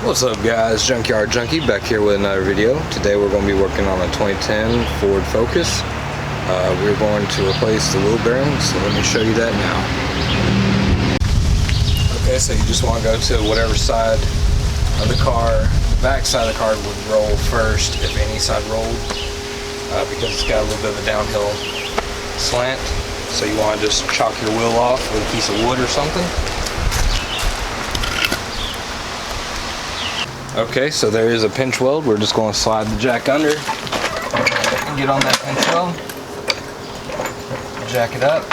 What's up guys, Junkyard Junkie back here with another video. Today we're going to be working on a 2010 Ford Focus. We're going to replace the wheel bearing, so let me show you that now. Okay, so you just want to go to whatever side of the car, the back side of the car would roll first, if any side rolled, because it's got a little bit of a downhill slant. So you want to just chalk your wheel off with a piece of wood or something. Okay, so there is a pinch weld. We're just going to slide the jack under and get on that pinch weld. Jack it up.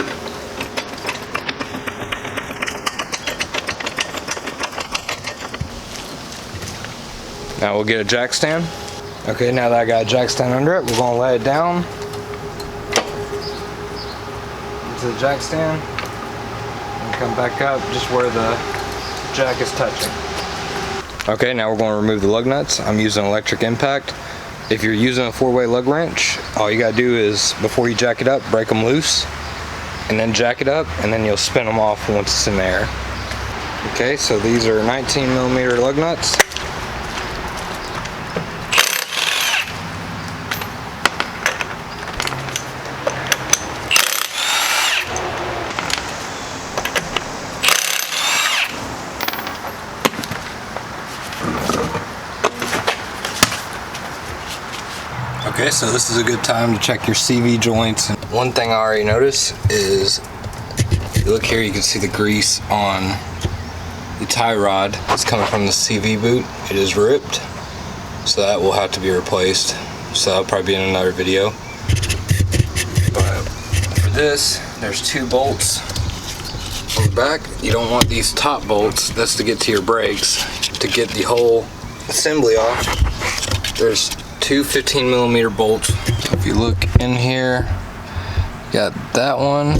Now we'll get a jack stand. Okay, now that I got a jack stand under it, we're going to lay it down into the jack stand and come back up just where the jack is touching. Okay, now we're going to remove the lug nuts. I'm using electric impact. If you're using a 4-way lug wrench, all you gotta do is, before you jack it up, break them loose, and then jack it up, and then you'll spin them off once it's in the air. Okay, so these are 19mm lug nuts. Okay, so this is a good time to check your CV joints. One thing I already noticed is, if you look here, you can see the grease on the tie rod. It's coming from the CV boot. It is ripped, so that will have to be replaced. So that'll probably be in another video. But for this, there's 2 bolts on the back. You don't want these top bolts. That's to get to your brakes. To get the whole assembly off, there's 2 15mm bolts. If you look in here, got that one.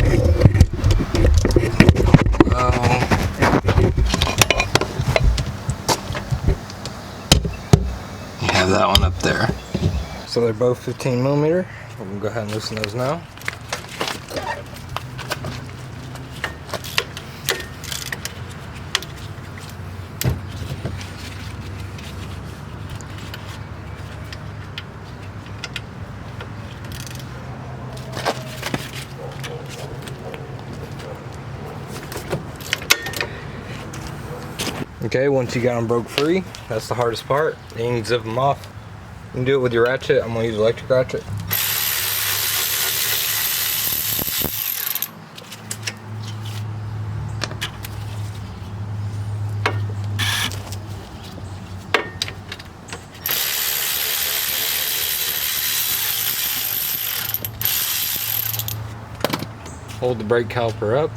You have that one up there. So they're both 15mm. We're gonna go ahead and loosen those now. Okay, once you got them broke free, that's the hardest part. Then you can zip them off. You can do it with your ratchet. I'm going to use electric ratchet. Hold the brake caliper up.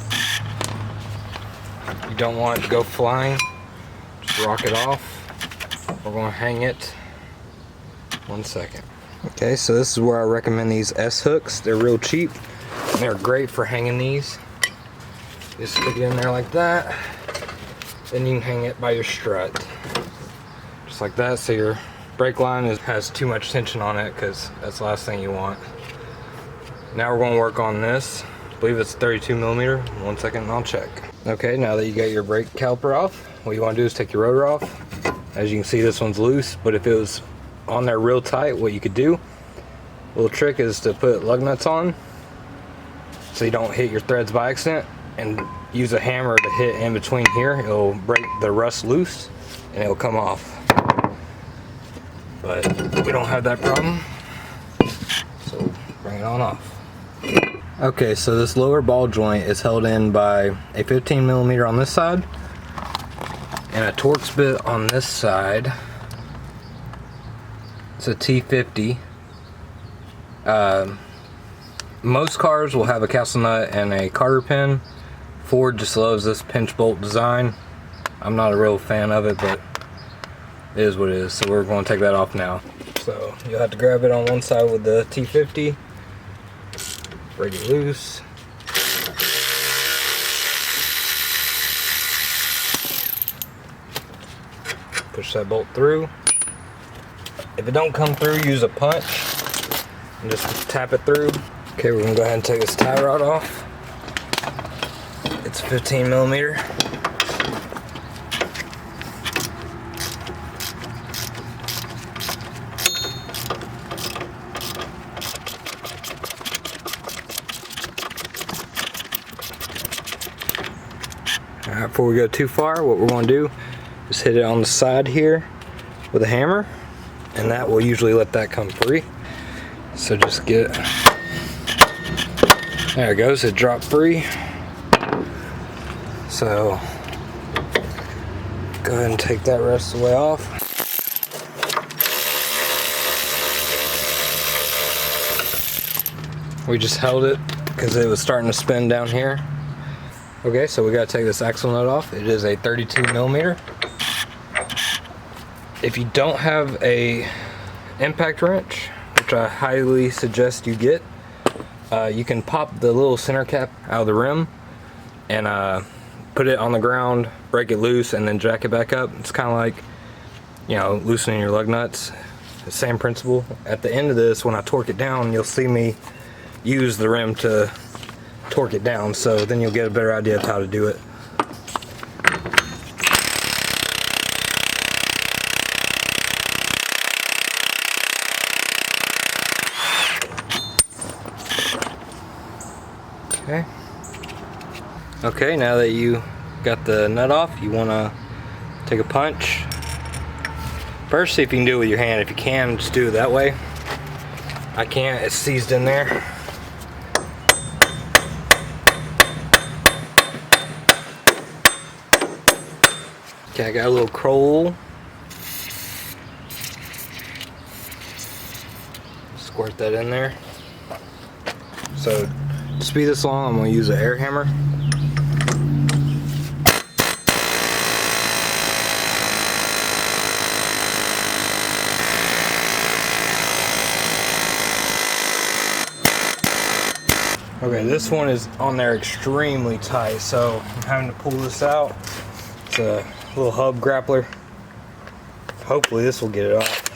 You don't want it to go flying. Rock it off. We're going to hang it 1 second. Okay, so this is where I recommend these S hooks. They're real cheap. They're great for hanging these. Just stick it in there like that. Then you can hang it by your strut. Just like that, so your brake line has too much tension on it, because that's the last thing you want. Now we're going to work on this. I believe it's 32mm. 1 second and I'll check. Okay, now that you got your brake caliper off, what you want to do is take your rotor off. As you can see, this one's loose, but if it was on there real tight, what you could do, a little trick is to put lug nuts on so you don't hit your threads by accident, and use a hammer to hit in between here. It'll break the rust loose and it'll come off. But we don't have that problem, so bring it on off. Okay, so this lower ball joint is held in by a 15mm on this side and a Torx bit on this side. It's a T50. Most cars will have a castle nut and a cotter pin. Ford just loves this pinch bolt design. I'm not a real fan of it, but it is what it is. So we're going to take that off now. So you'll have to grab it on one side with the T50. Break it loose. Push that bolt through. If it don't come through, use a punch and just tap it through. Okay, we're gonna go ahead and take this tie rod off. It's 15mm. before we go too far, what we're going to do is hit it on the side here with a hammer, and that will usually let that come free. So just get it. There it goes, it dropped free. So go ahead and take that rest of the way off. We just held it because it was starting to spin down here. Okay, so we gotta take this axle nut off. It is a 32 millimeter. If you don't have a impact wrench, which I highly suggest you get, you can pop the little center cap out of the rim and put it on the ground, break it loose, and then jack it back up. It's kind of like, you know, loosening your lug nuts. The same principle. At the end of this, when I torque it down, you'll see me use the rim to torque it down, so then you'll get a better idea of how to do it. Okay, now that you got the nut off, you want to take a punch. First, see if you can do it with your hand. If you can, just do it that way. I can't, it's seized in there. Okay, I got a little Kroll. Squirt that in there. So to speed this along, I'm going to use an air hammer. Okay, this one is on there extremely tight, so I'm having to pull this out. It's a little hub grappler. Hopefully this will get it off.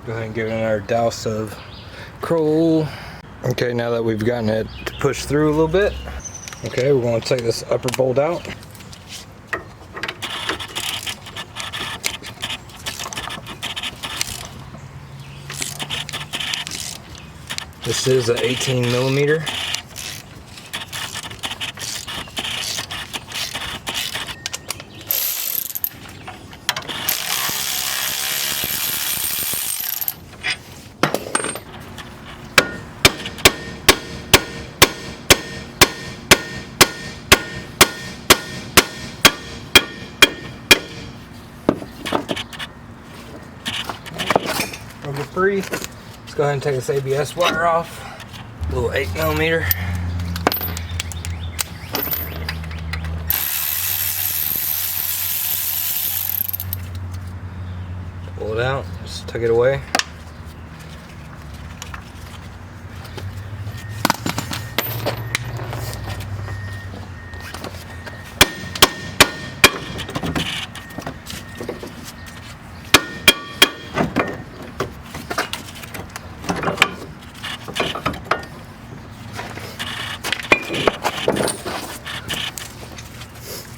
Go ahead and give it another douse of Kroll. Okay, now that we've gotten it to push through a little bit, okay, we're going to take this upper bolt out. This is an 18 millimeter. Get free. Let's go ahead and take this ABS wire off. A little 8 millimeter. Pull it out. Just tuck it away.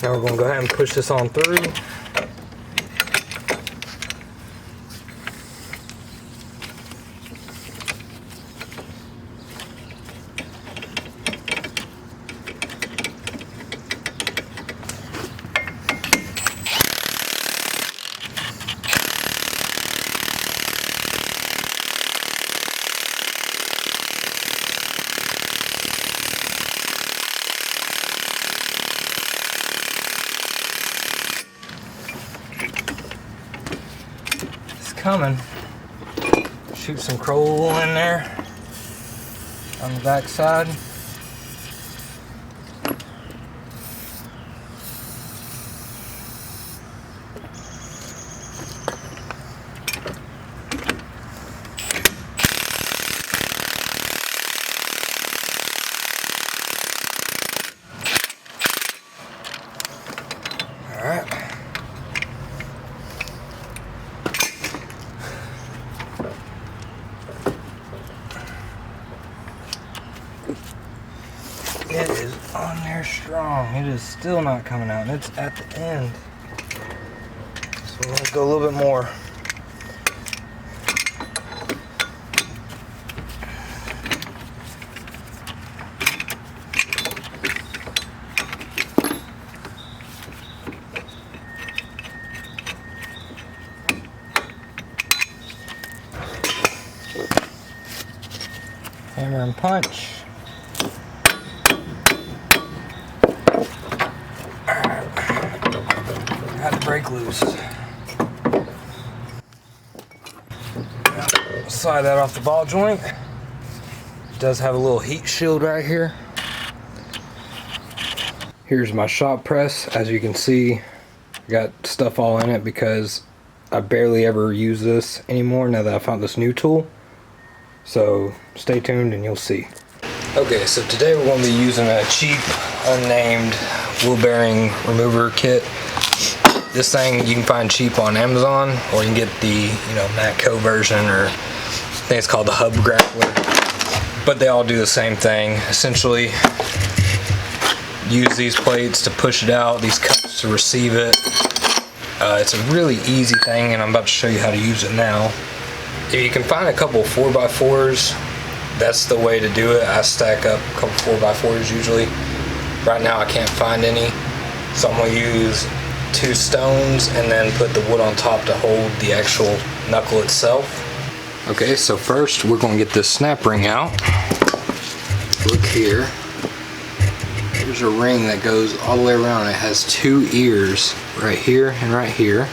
Now we're going to go ahead and push this on through. Coming. Shoot some Kroll in there on the back side. All right. It is on there strong. It is still not coming out, and it's at the end. So let's go a little bit more. Hammer and punch. Got the brake loose. Slide that off the ball joint. It does have a little heat shield right here. Here's my shop press. As you can see, I got stuff all in it because I barely ever use this anymore now that I found this new tool. So stay tuned and you'll see. Okay, so today we're going to be using a cheap, unnamed wheel bearing remover kit. This thing you can find cheap on Amazon, or you can get the Matco version, or I think it's called the Hub Grappler. But they all do the same thing. Essentially, use these plates to push it out, these cups to receive it. It's a really easy thing, and I'm about to show you how to use it now. If you can find a couple 4x4s, that's the way to do it. I stack up a couple 4x4s usually. Right now I can't find any, so I'm going to use 2 stones and then put the wood on top to hold the actual knuckle itself. Okay, so first we're going to get this snap ring out. Look here. There's a ring that goes all the way around. It has 2 ears right here and right here.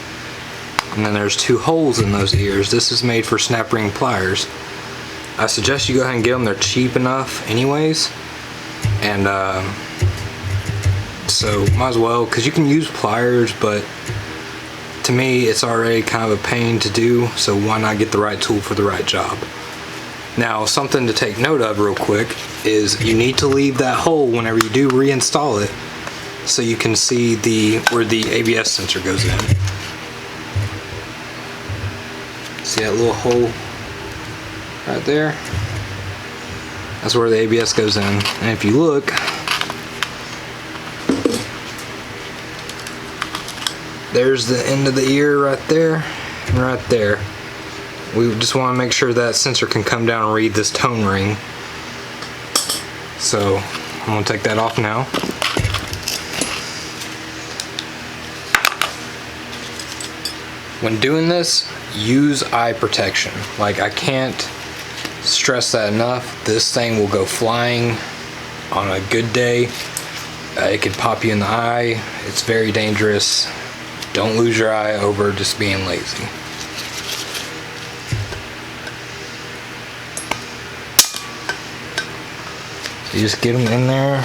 And then there's 2 holes in those ears. This is made for snap ring pliers. I suggest you go ahead and get them. They're cheap enough anyways. And so might as well, because you can use pliers, but to me it's already kind of a pain to do, so why not get the right tool for the right job. Now, something to take note of real quick is you need to leave that hole whenever you do reinstall it, so you can see where the ABS sensor goes in. See that little hole right there? That's where the ABS goes in. And if you look, there's the end of the ear right there and right there. We just want to make sure that sensor can come down and read this tone ring. So I'm going to take that off now. When doing this, use eye protection. Like, I can't stress that enough. This thing will go flying on a good day. It could pop you in the eye. It's very dangerous. Don't lose your eye over just being lazy. You just get them in there.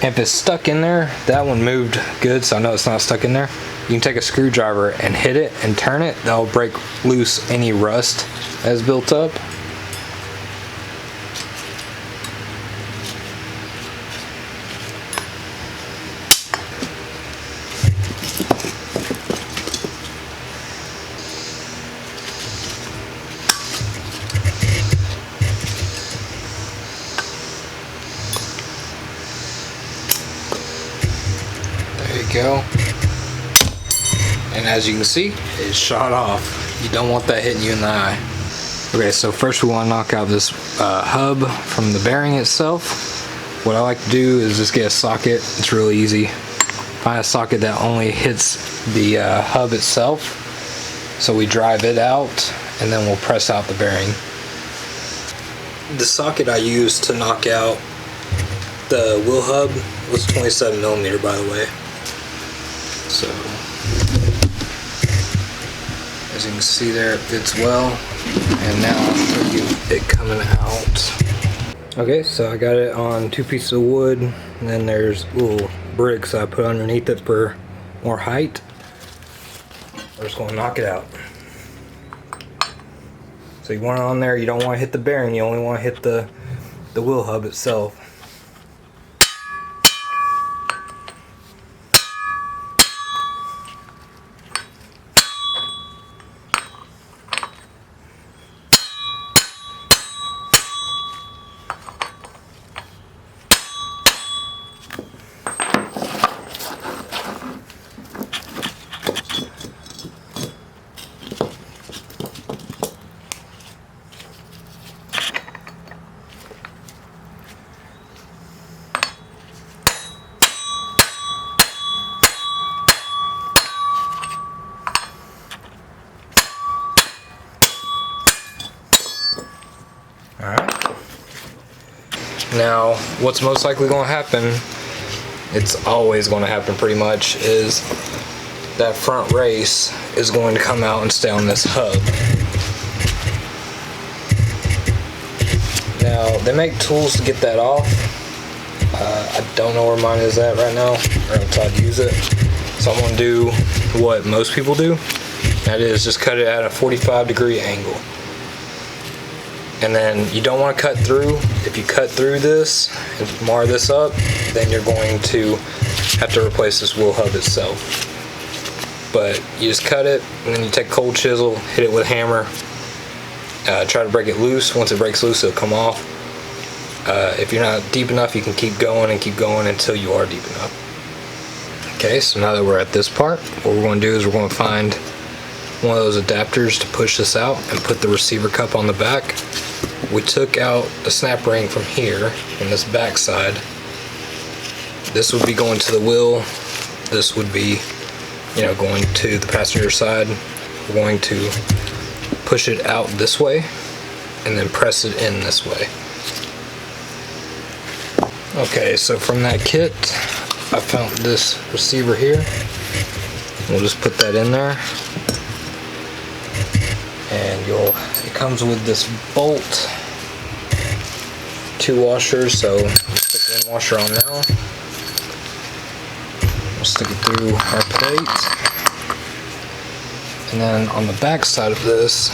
If it's stuck in there, that one moved good, so I know it's not stuck in there. You can take a screwdriver and hit it and turn it. That'll break loose any rust that's built up. There you go. And as you can see, it's shot off. You don't want that hitting you in the eye. Okay, so first we want to knock out this hub from the bearing itself. What I like to do is just get a socket. It's really easy. Find a socket that only hits the hub itself. So we drive it out and then we'll press out the bearing. The socket I used to knock out the wheel hub was 27mm, by the way. So as you can see there, it fits well. And now I'll show you it coming out. Okay, so I got it on 2 pieces of wood, and then there's little bricks I put underneath it for more height. We're just gonna knock it out. So you want it on there, you don't want to hit the bearing, you only want to hit the wheel hub itself. Alright. Now, what's most likely going to happen, it's always going to happen pretty much, is that front race is going to come out and stay on this hub. Now, they make tools to get that off. I don't know where mine is at right now, or until I use it. So I'm going to do what most people do. That is, just cut it at a 45-degree angle. And then you don't want to cut through. If you cut through this and mar this up, then you're going to have to replace this wheel hub itself. But you just cut it, and then you take a cold chisel, hit it with a hammer, try to break it loose. Once it breaks loose, it'll come off. If you're not deep enough, you can keep going until you are deep enough. Okay, so now that we're at this part, what we're going to do is we're going to find one of those adapters to push this out and put the receiver cup on the back. We took out the snap ring from here, from this back side. This would be going to the wheel. This would be, going to the passenger side. We're going to push it out this way and then press it in this way. Okay, so from that kit, I found this receiver here. We'll just put that in there. And it comes with this bolt, 2 washers, so we'll stick 1 washer on now. We'll stick it through our plate. And then on the back side of this,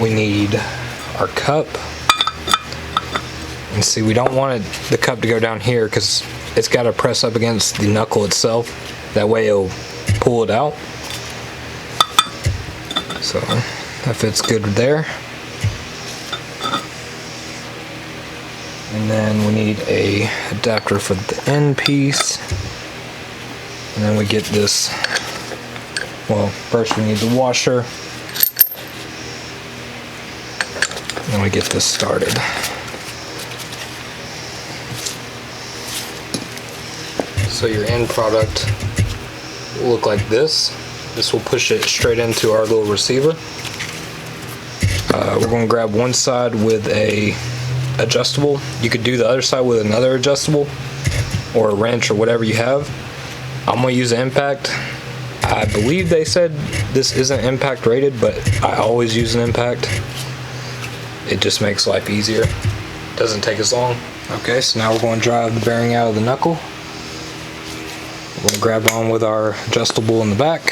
we need our cup. And see, we don't want the cup to go down here because it's got to press up against the knuckle itself. That way it'll pull it out. So that fits good there. And then we need a adapter for the end piece. And then we get this, well, first we need the washer. And then we get this started. So your end product will look like this. This will push it straight into our little receiver. We're going to grab one side with a adjustable. You could do the other side with another adjustable or a wrench or whatever you have. I'm going to use an impact. I believe they said this isn't impact rated, but I always use an impact. It just makes life easier. Doesn't take as long. Okay, so now we're going to drive the bearing out of the knuckle. We're going to grab on with our adjustable in the back.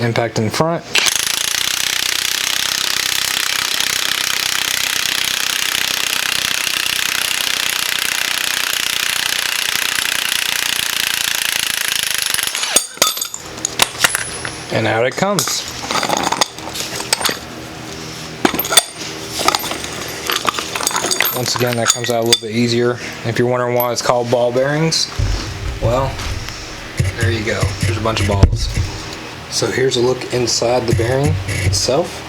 Impact in front. And out it comes. Once again, that comes out a little bit easier. If you're wondering why it's called ball bearings, well, there you go. There's a bunch of balls. So here's a look inside the bearing itself.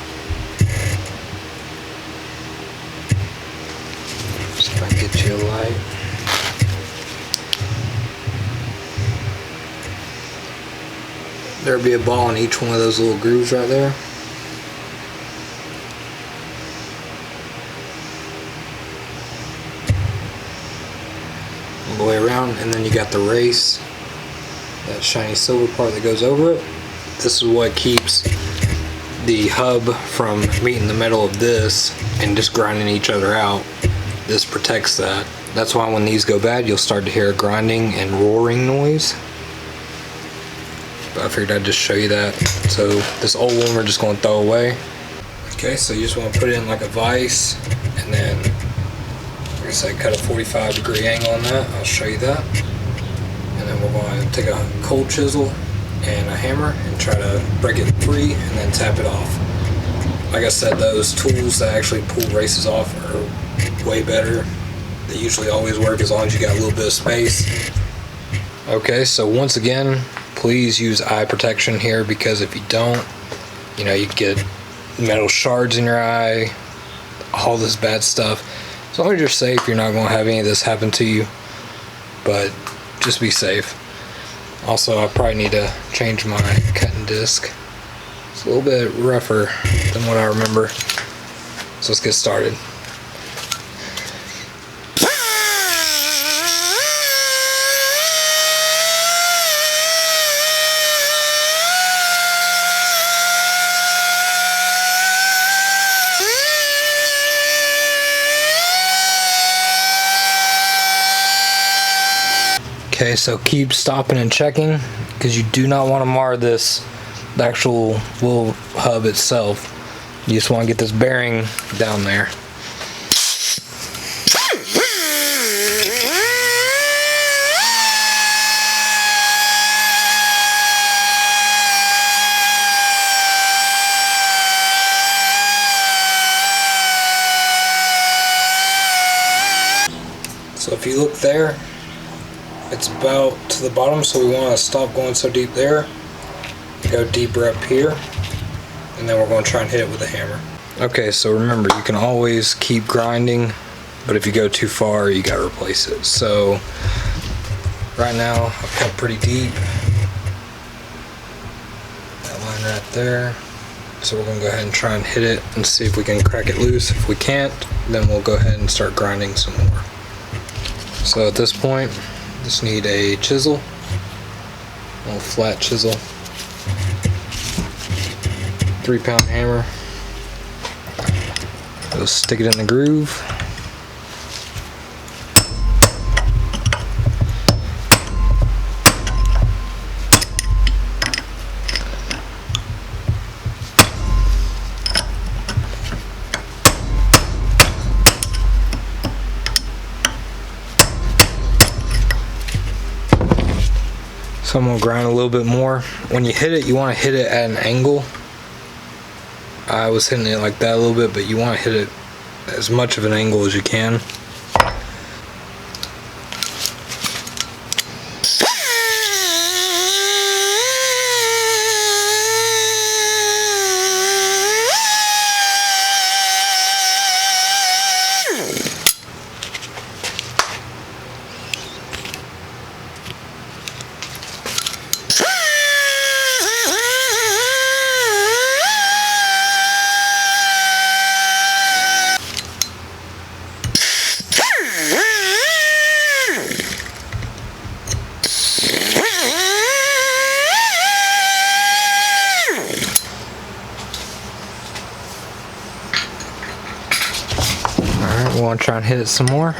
Just try to get you a light. There'll be a ball in each one of those little grooves right there. All the way around, and then you got the race, that shiny silver part that goes over it. This is what keeps the hub from meeting the metal of this and just grinding each other out. This protects that. That's why when these go bad, you'll start to hear a grinding and roaring noise. But I figured I'd just show you that. So this old one we're just going to throw away. Okay, so you just want to put it in like a vise, and then, like I said, cut a 45-degree angle on that. I'll show you that. And then we're going to take a cold chisel and a hammer and try to break it free and then tap it off. Like I said, those tools that actually pull races off are way better. They usually always work as long as you got a little bit of space. Okay, so once again, please use eye protection here, because if you don't, you get metal shards in your eye, all this bad stuff. As long as you're safe, you're not going to have any of this happen to you, but just be safe. Also, I probably need to change my cutting disc. It's a little bit rougher than what I remember. So let's get started. Okay, so keep stopping and checking because you do not want to mar the actual wheel hub itself. You just want to get this bearing down there. So if you look there, it's about to the bottom, so we want to stop going so deep there, go deeper up here, and then we're going to try and hit it with a hammer. Okay, so remember, you can always keep grinding, but if you go too far, you got to replace it. So right now, I've cut pretty deep. That line right there. So we're going to go ahead and try and hit it and see if we can crack it loose. If we can't, then we'll go ahead and start grinding some more. So at this point, just need a chisel, a little flat chisel, 3-pound hammer. Just stick it in the groove. So I'm going to grind a little bit more. When you hit it, you want to hit it at an angle. I was hitting it like that a little bit, but you want to hit it as much of an angle as you can. We want to try and hit it some more.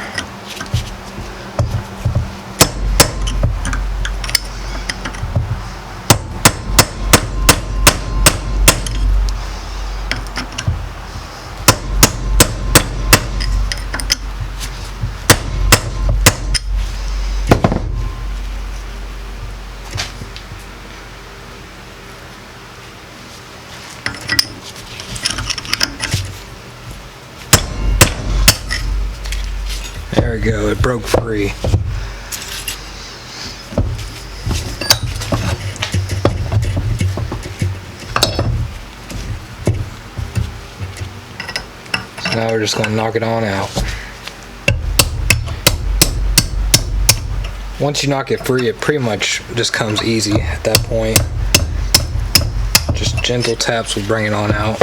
There we go, it broke free. So now we're just going to knock it on out. Once you knock it free, it pretty much just comes easy at that point. Just gentle taps will bring it on out.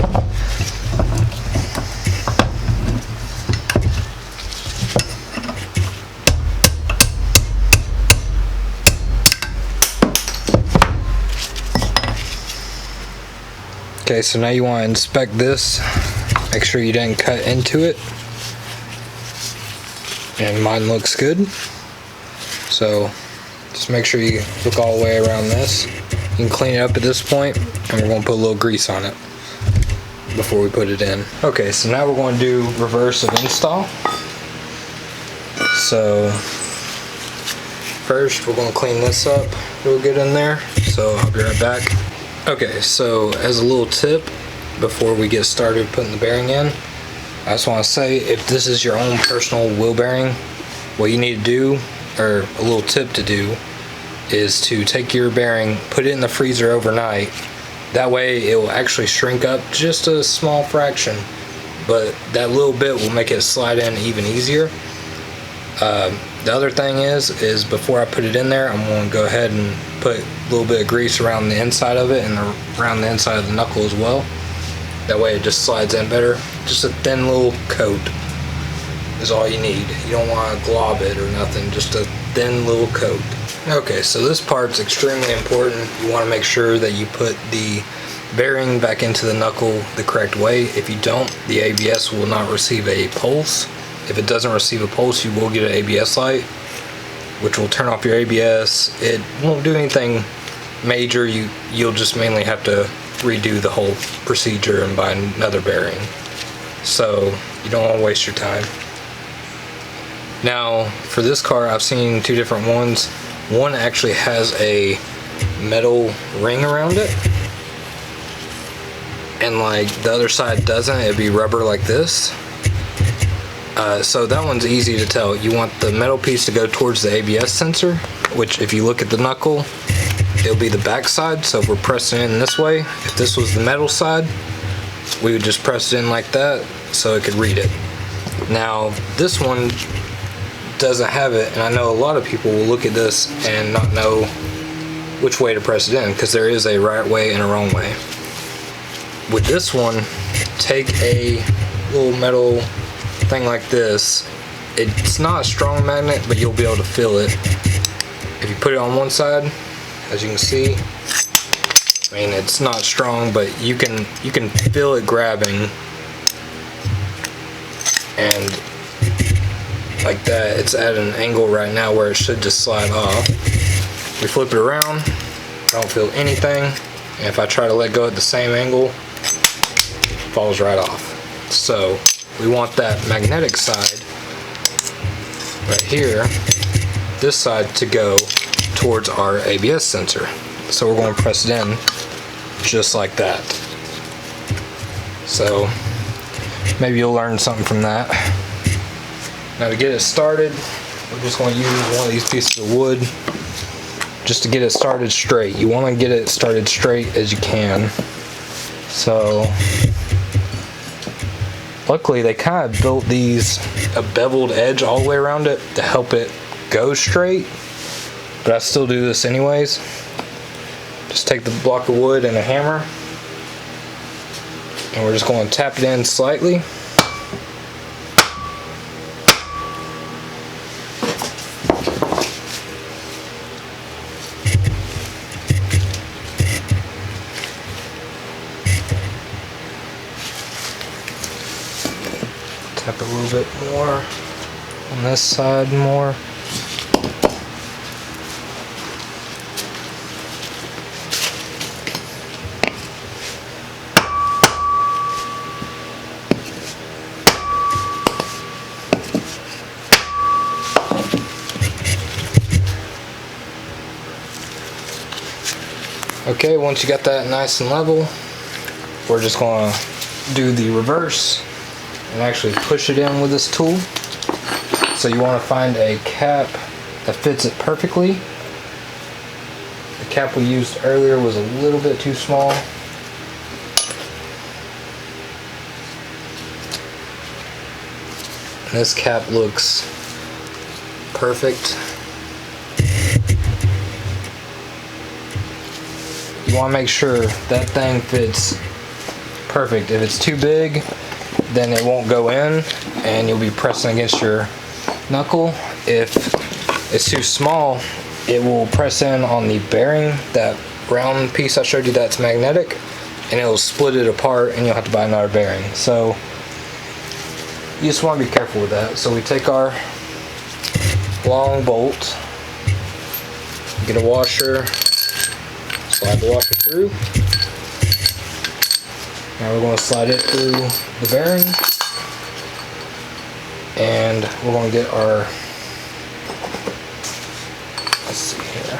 Okay, so now you want to inspect this, make sure you didn't cut into it, and mine looks good. So just make sure you look all the way around this. You can clean it up at this point, and we're going to put a little grease on it before we put it in. Okay, so now we're going to do reverse of install. So first we're going to clean this up real good in there, so I'll be right back. Okay, so as a little tip before we get started putting the bearing in, I just want to say, if this is your own personal wheel bearing, what you need to do, or a little tip to do, is to take your bearing, put it in the freezer overnight. That way it will actually shrink up just a small fraction, but that little bit will make it slide in even easier. The other thing is before I put it in there, I'm going to go ahead and put a little bit of grease around the inside of it and around the inside of the knuckle as well. That way it just slides in better. Just a thin little coat is all you need. You don't want to glob it or nothing, just a thin little coat. Okay, so this part's extremely important. You want to make sure that you put the bearing back into the knuckle the correct way. If you don't, the ABS will not receive a pulse. If it doesn't receive a pulse, you will get an ABS light, which will turn off your ABS. It won't do anything major. You'll just mainly have to redo the whole procedure and buy another bearing. So you don't want to waste your time. Now for this car, I've seen two different ones. One actually has a metal ring around it, and like the other side doesn't. It'd be rubber like this. So that one's easy to tell. You want the metal piece to go towards the ABS sensor, which if you look at the knuckle, it'll be the back side. So if we're pressing in this way, if this was the metal side, we would just press it in like that so it could read it. Now this one doesn't have it, and I know a lot of people will look at this and not know which way to press it in, because there is a right way and a wrong way. With this one, take a little metal thing like this. It's not a strong magnet, but you'll be able to feel it. If you put it on one side, as you can see, I mean, it's not strong, but you can feel it grabbing, and like that. It's at an angle right now where it should just slide off. We flip it around, I don't feel anything, and if I try to let go at the same angle, it falls right off. So we want that magnetic side right here, this side, to go towards our ABS sensor. So we're going to press it in just like that. So maybe you'll learn something from that. Now to get it started, we're just going to use one of these pieces of wood just to get it started straight. You want to get it started straight as you can. So luckily they kind of built these a beveled edge all the way around it to help it go straight, but I still do this anyways. Just take the block of wood and a hammer, and we're just going to tap it in slightly. Tap it a little bit more on this side more. Okay, once you got that nice and level, we're just going to do the reverse and actually push it in with this tool. So you want to find a cap that fits it perfectly. The cap we used earlier was a little bit too small. This cap looks perfect. You want to make sure that thing fits perfect. If it's too big, then it won't go in and you'll be pressing against your knuckle. If it's too small, it will press in on the bearing, that round piece I showed you that's magnetic, and it will split it apart and you'll have to buy another bearing. So you just want to be careful with that. So we take our long bolt, get a washer, slide the washer through. Now we're going to slide it through the bearing, and we're going to get our, let's see here,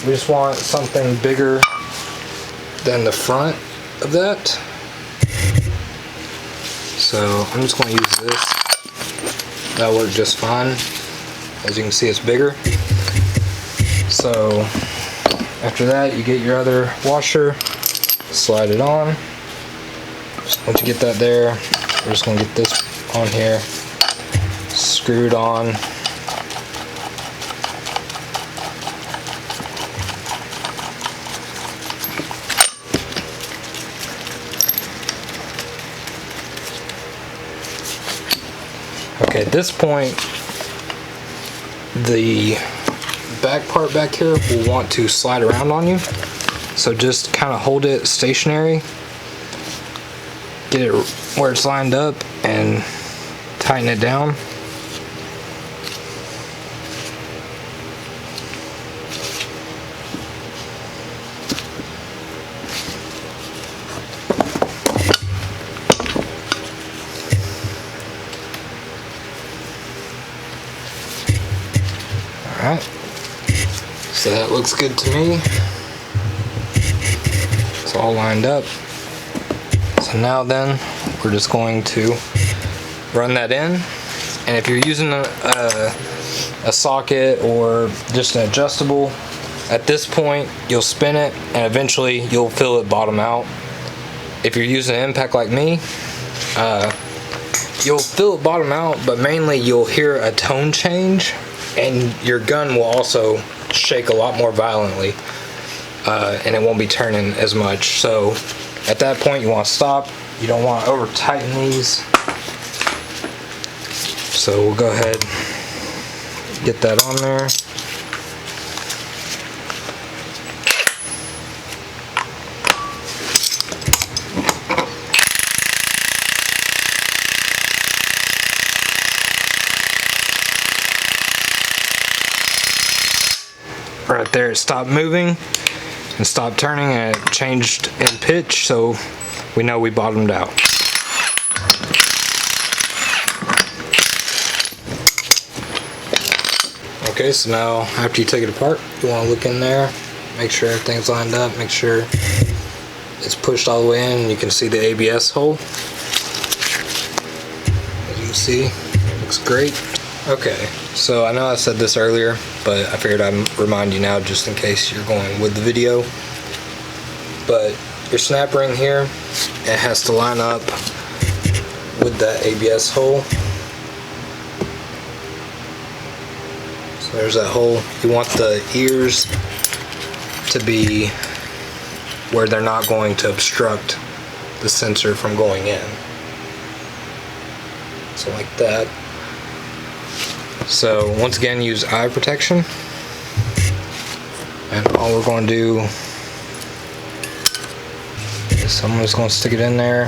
we just want something bigger than the front of that. So I'm just going to use this. That'll work just fine. As you can see, it's bigger. So after that, you get your other washer, slide it on. Once you get that there, we're just going to get this on here, screwed on. Okay, at this point, the back part back here will want to slide around on you. So just kind of hold it stationary, get it where it's lined up, and tighten it down. Alright, so that looks good to me. It's all lined up. So now then, we're just going to run that in. And if you're using a socket or just an adjustable, at this point you'll spin it and eventually you'll feel it bottom out. If you're using an impact like me, you'll feel it bottom out, but mainly you'll hear a tone change, and your gun will also shake a lot more violently, and it won't be turning as much. So at that point you want to stop. You don't want to over tighten these. So we'll go ahead, get that on there. Right there, it stopped moving and stopped turning, and it changed in pitch, so we know we bottomed out. Okay, so now after you take it apart, you want to look in there, make sure everything's lined up, make sure it's pushed all the way in, and you can see the ABS hole. As you can see, looks great. Okay, so I know I said this earlier, but I figured I'd remind you now just in case you're going with the video. But your snap ring here, it has to line up with that ABS hole. So there's that hole. You want the ears to be where they're not going to obstruct the sensor from going in. So like that. So once again, use eye protection, and all we're going to do is I'm just going to stick it in there,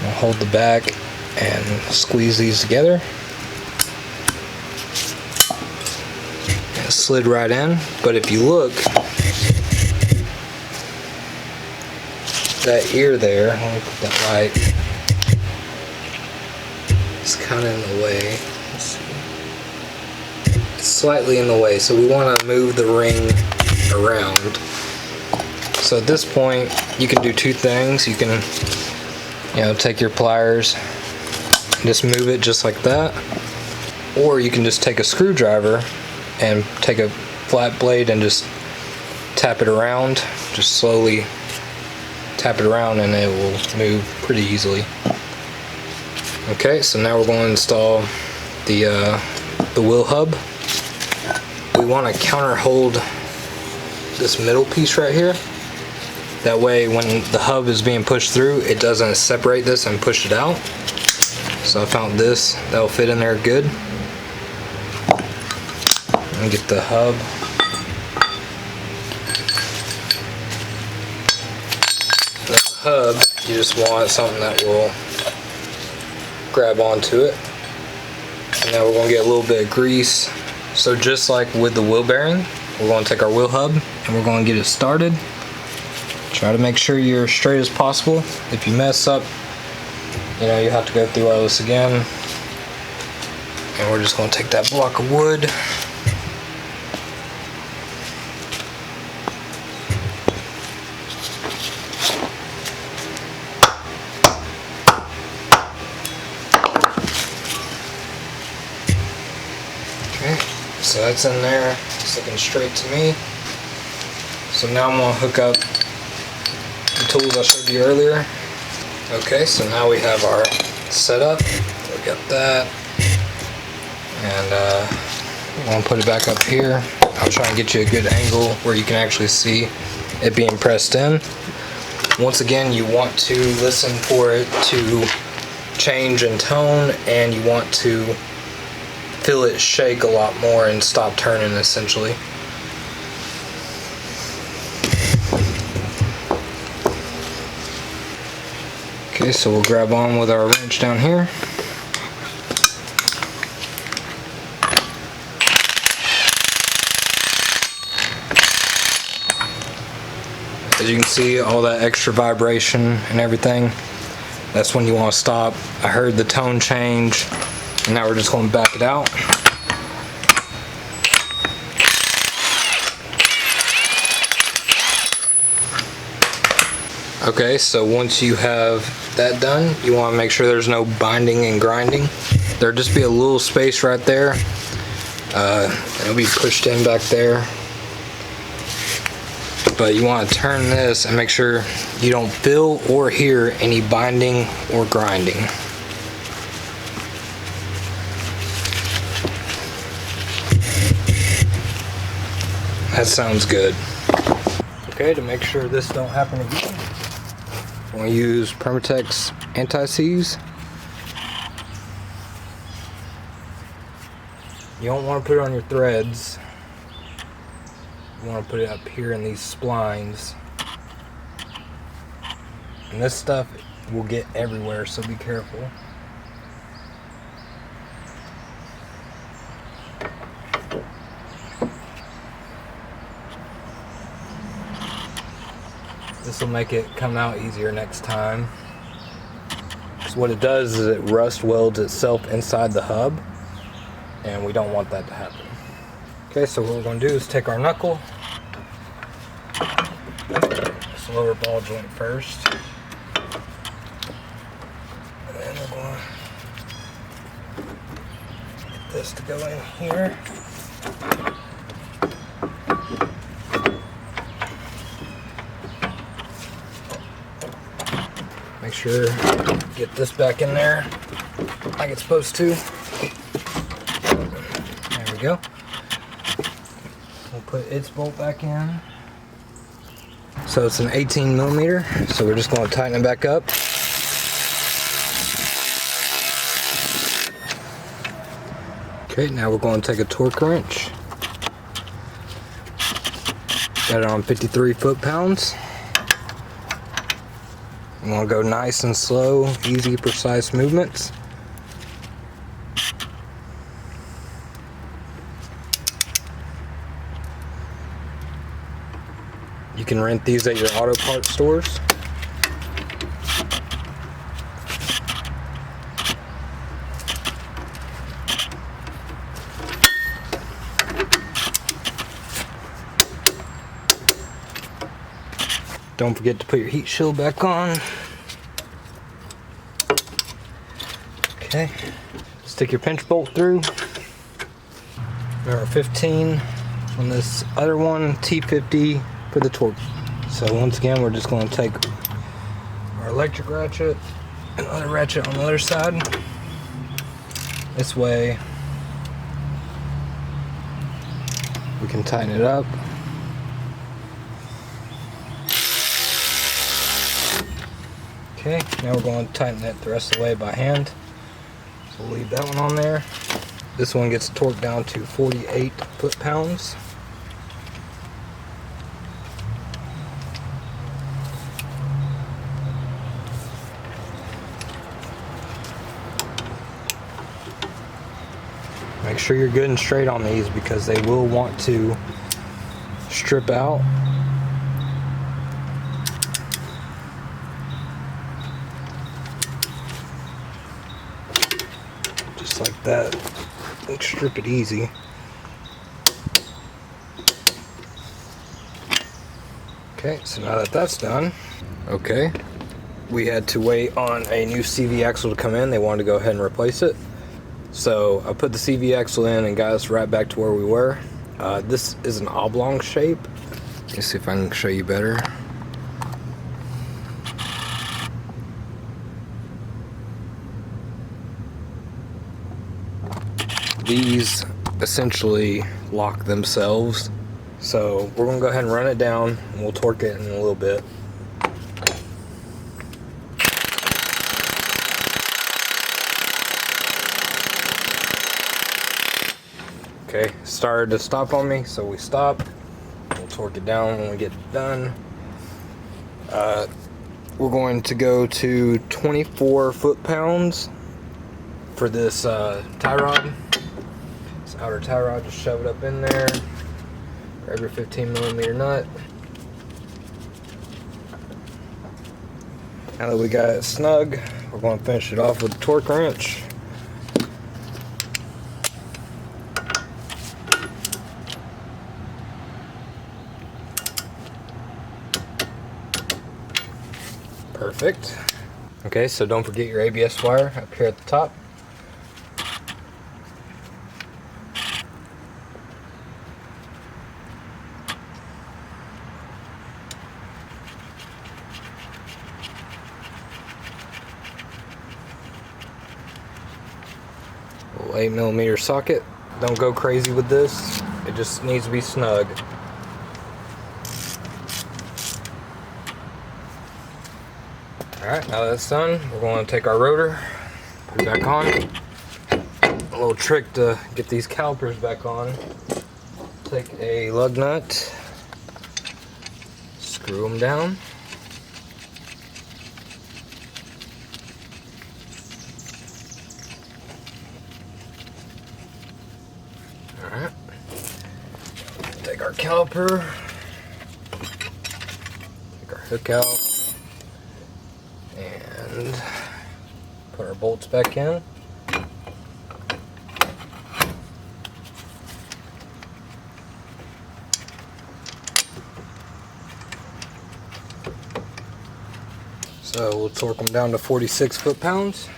and hold the back and squeeze these together. It slid right in, but if you look, that ear there, let me put that light. It's kind of in the way. Let's see. It's slightly in the way, so we want to move the ring around. So at this point, you can do two things. You can, take your pliers and just move it just like that, or you can just take a screwdriver and take a flat blade and just tap it around. Just slowly tap it around, and it will move pretty easily. Okay, so now we're going to install the wheel hub. We want to counter hold this middle piece right here. That way when the hub is being pushed through, it doesn't separate this and push it out. So I found this, that will fit in there good. And get the hub. The hub, you just want something that will grab onto it. And now we're going to get a little bit of grease. So just like with the wheel bearing, we're going to take our wheel hub and we're going to get it started. Try to make sure you're straight as possible. If you mess up, you have to go through all this again. And we're just going to take that block of wood, so that's in there. It's looking straight to me. So now I'm going to hook up the tools I showed you earlier. Okay, so now we have our setup. We got that. And I'm going to put it back up here. I'll try and get you a good angle where you can actually see it being pressed in. Once again, you want to listen for it to change in tone, and you want to feel it shake a lot more and stop turning essentially. Okay, so we'll grab on with our wrench down here. As you can see, all that extra vibration and everything, that's when you want to stop. I heard the tone change, and now we're just going to back it out. Okay, so once you have that done, you want to make sure there's no binding and grinding. There'll just be a little space right there. It'll be pushed in back there. But you want to turn this and make sure you don't feel or hear any binding or grinding. That sounds good. Okay, to make sure this don't happen again, I'm going to use Permatex Anti-Seize. You don't want to put it on your threads. You want to put it up here in these splines. And this stuff will get everywhere, so be careful. This will make it come out easier next time. Because what it does is it rust welds itself inside the hub, and we don't want that to happen. Okay, so what we're going to do is take our knuckle, this lower ball joint first, and then we're going to get this to go in here. Make sure get this back in there like it's supposed to. There we go. We'll put its bolt back in. So it's an 18 millimeter, so we're just going to tighten it back up. Okay, now we're going to take a torque wrench. Got it on 53 foot-pounds. You want to go nice and slow, easy, precise movements. You can rent these at your auto parts stores. Don't forget to put your heat shield back on. Okay, stick your pinch bolt through. Number 15 on this other one, T50 for the torque. So once again, we're just going to take our electric ratchet and other ratchet on the other side. This way we can tighten it up. Okay, now we're going to tighten it the rest of the way by hand. So we'll leave that one on there. This one gets torqued down to 48 foot-pounds. Make sure you're good and straight on these because they will want to strip out. Just like that. Strip it easy. Okay, so now that that's done, okay, we had to wait on a new CV axle to come in. They wanted to go ahead and replace it. So I put the CV axle in and got us right back to where we were. This is an oblong shape. Let me see if I can show you better. These essentially lock themselves. So we're gonna go ahead and run it down and we'll torque it in a little bit. Okay, started to stop on me, so we stop. We'll torque it down when we get done. We're going to go to 24 foot-pounds for this tie rod. This outer tie rod, just shove it up in there. Grab your 15mm nut. Now that we got it snug, we're going to finish it off with a torque wrench. Perfect. Okay, so don't forget your ABS wire up here at the top. Little 8mm socket. Don't go crazy with this. It just needs to be snug. Alright, now that's done, we're going to take our rotor, put it back on. A little trick to get these calipers back on. Take a lug nut, screw them down. Alright, take our caliper, take our hook out. And put our bolts back in. So we'll torque them down to 46 foot-pounds.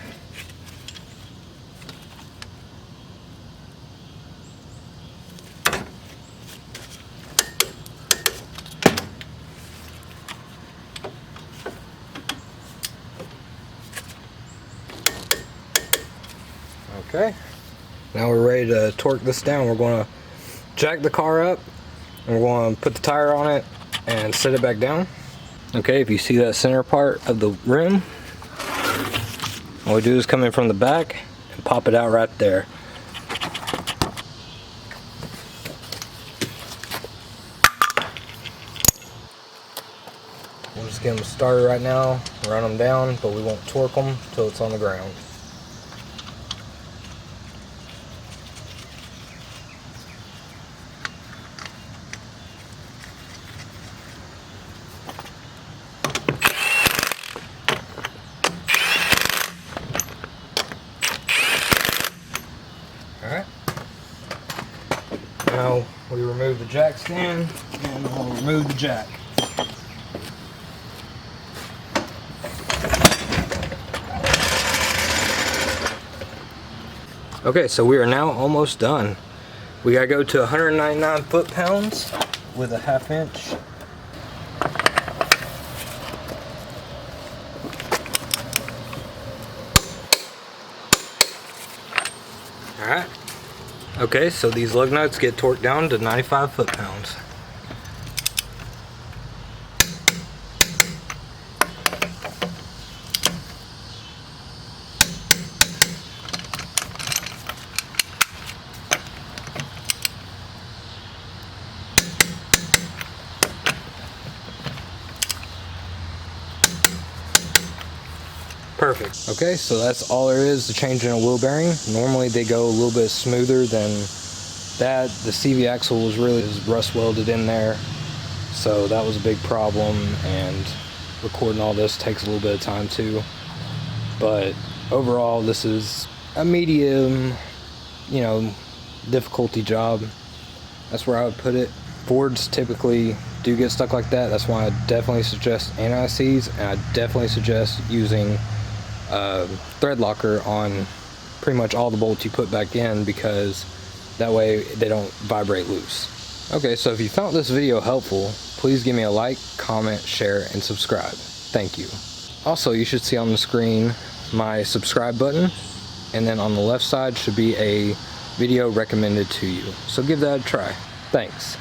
Okay, now we're ready to torque this down. We're going to jack the car up and we're going to put the tire on it and set it back down. Okay, if you see that center part of the rim, all we do is come in from the back and pop it out right there. We'll just get them started right now, run them down, but we won't torque them until it's on the ground. Alright, now we remove the jack stand and we'll remove the jack. Okay, so we are now almost done. We gotta go to 199 foot-pounds with a 1/2 inch. Alright. Okay, so these lug nuts get torqued down to 95 foot-pounds. Perfect. Okay, so that's all there is to changing a wheel bearing. Normally they go a little bit smoother than that. The CV axle was really rust welded in there, so that was a big problem, and recording all this takes a little bit of time too. But overall, this is a medium, you know, difficulty job. That's where I would put it. Fords typically do get stuck like that. That's why I definitely suggest anti-seize, and I definitely suggest using thread locker on pretty much all the bolts you put back in, because that way they don't vibrate loose. Okay, so if you found this video helpful, please give me a like, comment, share, and subscribe. Thank you. Also, you should see on the screen my subscribe button, and then on the left side should be a video recommended to you. So give that a try. Thanks.